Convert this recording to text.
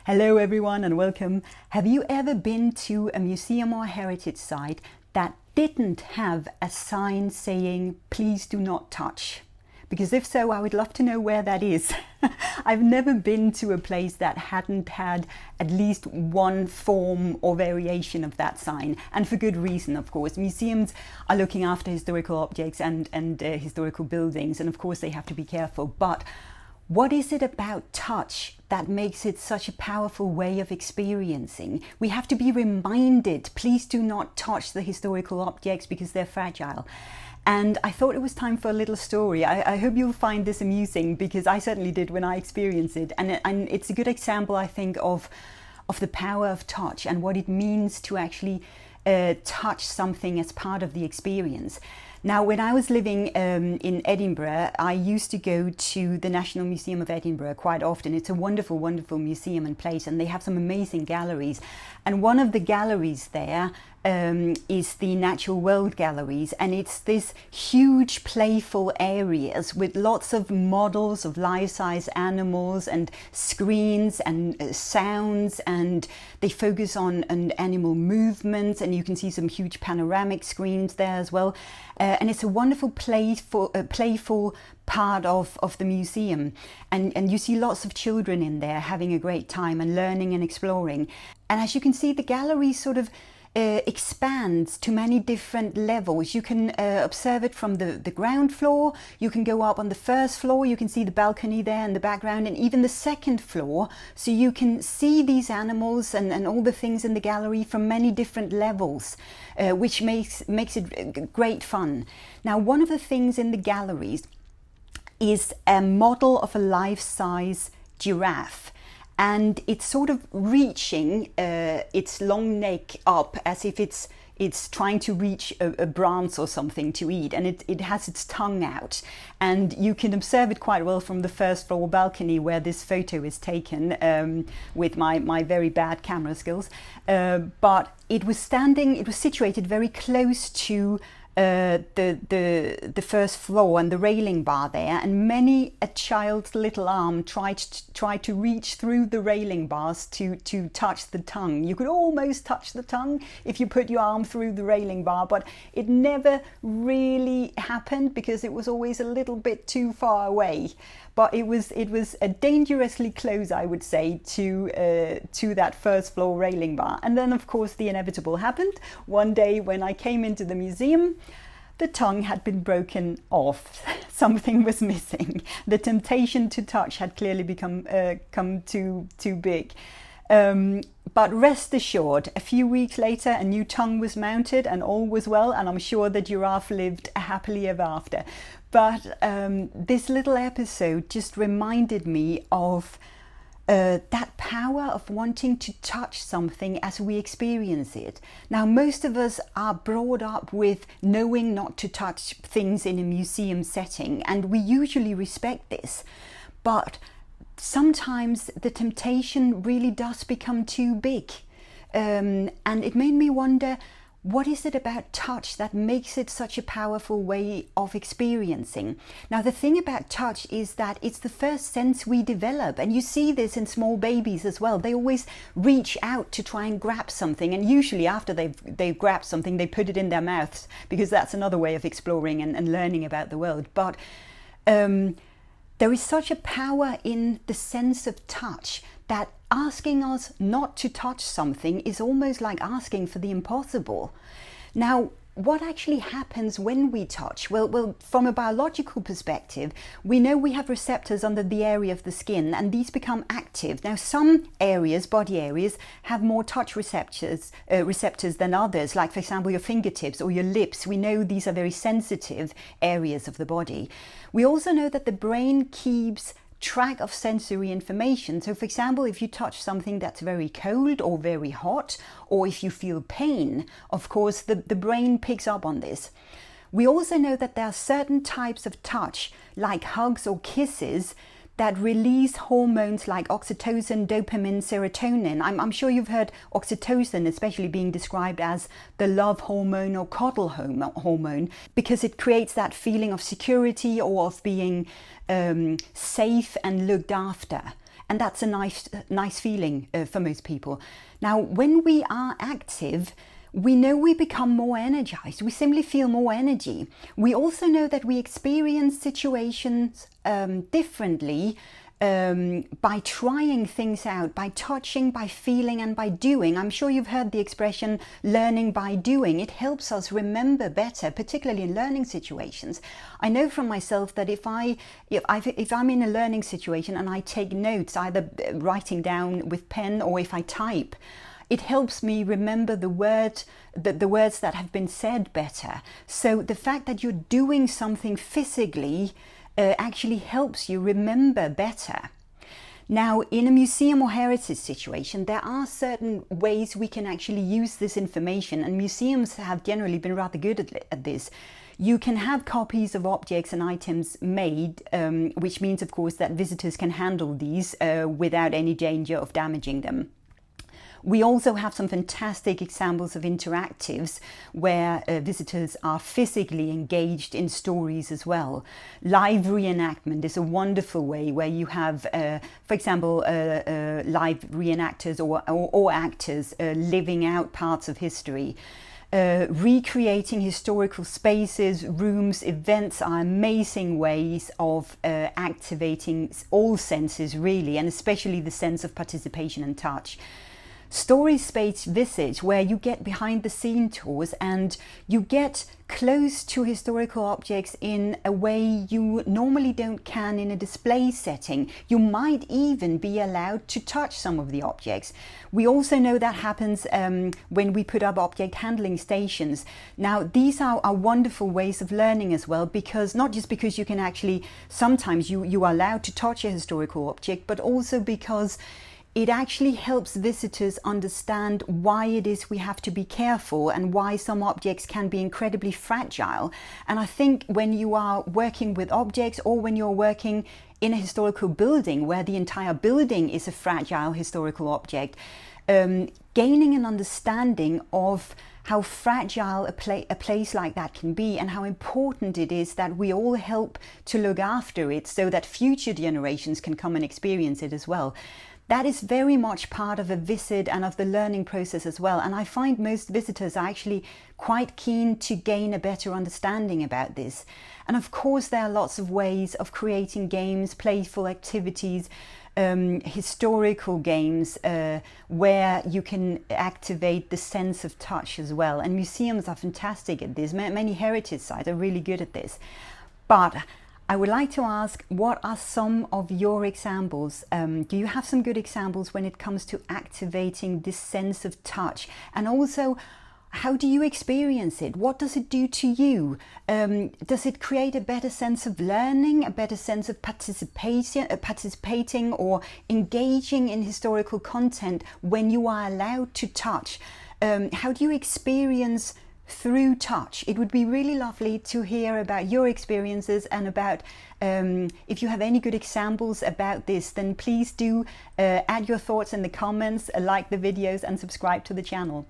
Hello everyone and welcome. Have you ever been to a museum or heritage site that didn't have a sign saying please do not touch? Because if so, I would love to know where that is. I've never been to a place that hadn't had at least one form or variation of that sign, and for good reason, of course. Museums are looking after historical objects and historical buildings, and of course they have to be careful. But what is it about touch that makes it such a powerful way of experiencing? We have to be reminded, please do not touch the historical objects because they're fragile. And I thought it was time for a little story. I hope you'll find this amusing, because I certainly did when I experienced it. And it's a good example, I think, of the power of touch and what it means to actually touch something as part of the experience. Now, when I was living in Edinburgh, I used to go to the National Museum of Edinburgh quite often. It's a wonderful, wonderful museum and place, and they have some amazing galleries. And one of the galleries there is the Natural World Galleries, and it's this huge playful areas with lots of models of life-size animals and screens and sounds, and they focus on animal movements, and you can see some huge panoramic screens there as well. And it's a wonderful playful part of the museum, and you see lots of children in there having a great time and learning and exploring. And as you can see, the gallery sort of expands to many different levels. You can observe it from the ground floor, you can go up on the first floor, you can see the balcony there in the background, and even the second floor, so you can see these animals and all the things in the gallery from many different levels, which makes it great fun. Now, one of the things in the galleries is a model of a life-size giraffe, and it's sort of reaching its long neck up as if it's trying to reach a branch or something to eat, and it has its tongue out. And you can observe it quite well from the first floor balcony where this photo is taken with my very bad camera skills. But it was situated very close to the first floor and the railing bar there, and many a child's little arm tried to reach through the railing bars to touch the tongue. You could almost touch the tongue if you put your arm through the railing bar, but it never really happened because it was always a little bit too far away. But it was dangerously close, I would say, to that first floor railing bar. And then, of course, the inevitable happened. One day when I came into the museum, the tongue had been broken off. Something was missing. The temptation to touch had clearly come too big. But rest assured, a few weeks later, a new tongue was mounted and all was well, and I'm sure the giraffe lived happily ever after. But this little episode just reminded me of that power of wanting to touch something as we experience it. Now, most of us are brought up with knowing not to touch things in a museum setting, and we usually respect this. But sometimes the temptation really does become too big. And it made me wonder, what is it about touch that makes it such a powerful way of experiencing? Now, the thing about touch is that it's the first sense we develop, and you see this in small babies as well. They always reach out to try and grab something, and usually after they've grabbed something, they put it in their mouths, because that's another way of exploring and learning about the world. But there is such a power in the sense of touch that asking us not to touch something is almost like asking for the impossible. Now, what actually happens when we touch? Well, from a biological perspective, we know we have receptors under the area of the skin, and these become active. Now, some areas, body areas, have more touch receptors than others, like, for example, your fingertips or your lips. We know these are very sensitive areas of the body. We also know that the brain keeps track of sensory information. So, for example, if you touch something that's very cold or very hot, or if you feel pain, of course, the brain picks up on this. We also know that there are certain types of touch, like hugs or kisses, that release hormones like oxytocin, dopamine, serotonin. I'm sure you've heard oxytocin especially being described as the love hormone or cuddle hormone, because it creates that feeling of security or of being safe and looked after. And that's a nice feeling for most people. Now, when we are active, we know we become more energized. We simply feel more energy. We also know that we experience situations differently by trying things out, by touching, by feeling, and by doing. I'm sure you've heard the expression learning by doing. It helps us remember better, particularly in learning situations. I know from myself that if I'm in a learning situation and I take notes, either writing down with pen or if I type, it helps me remember the words that have been said better. So the fact that you're doing something physically actually helps you remember better. Now, in a museum or heritage situation, there are certain ways we can actually use this information, and museums have generally been rather good at this. You can have copies of objects and items made, which means, of course, that visitors can handle these without any danger of damaging them. We also have some fantastic examples of interactives where visitors are physically engaged in stories as well. Live reenactment is a wonderful way where you have, for example, live reenactors or actors living out parts of history. Recreating historical spaces, rooms, events are amazing ways of activating all senses really, and especially the sense of participation and touch. Story space visits, where you get behind the scene tours and you get close to historical objects in a way you normally can in a display setting. You might even be allowed to touch some of the objects. We also know that happens when we put up object handling stations. Now, these are wonderful ways of learning as well, because not just because you can actually, sometimes you are allowed to touch a historical object, but also because it actually helps visitors understand why it is we have to be careful and why some objects can be incredibly fragile. And I think when you are working with objects, or when you're working in a historical building where the entire building is a fragile historical object, gaining an understanding of how fragile a place like that can be, and how important it is that we all help to look after it so that future generations can come and experience it as well. That is very much part of a visit and of the learning process as well. And I find most visitors are actually quite keen to gain a better understanding about this. And of course, there are lots of ways of creating games, playful activities, historical games where you can activate the sense of touch as well. And museums are fantastic at this. Many heritage sites are really good at this. But I would like to ask, what are some of your examples? Do you have some good examples when it comes to activating this sense of touch? And also, how do you experience it? What does it do to you? Does it create a better sense of learning, a better sense of participating or engaging in historical content when you are allowed to touch? How do you experience through touch? It would be really lovely to hear about your experiences, and about if you have any good examples about this, then please do add your thoughts in the comments, like the videos, and subscribe to the channel.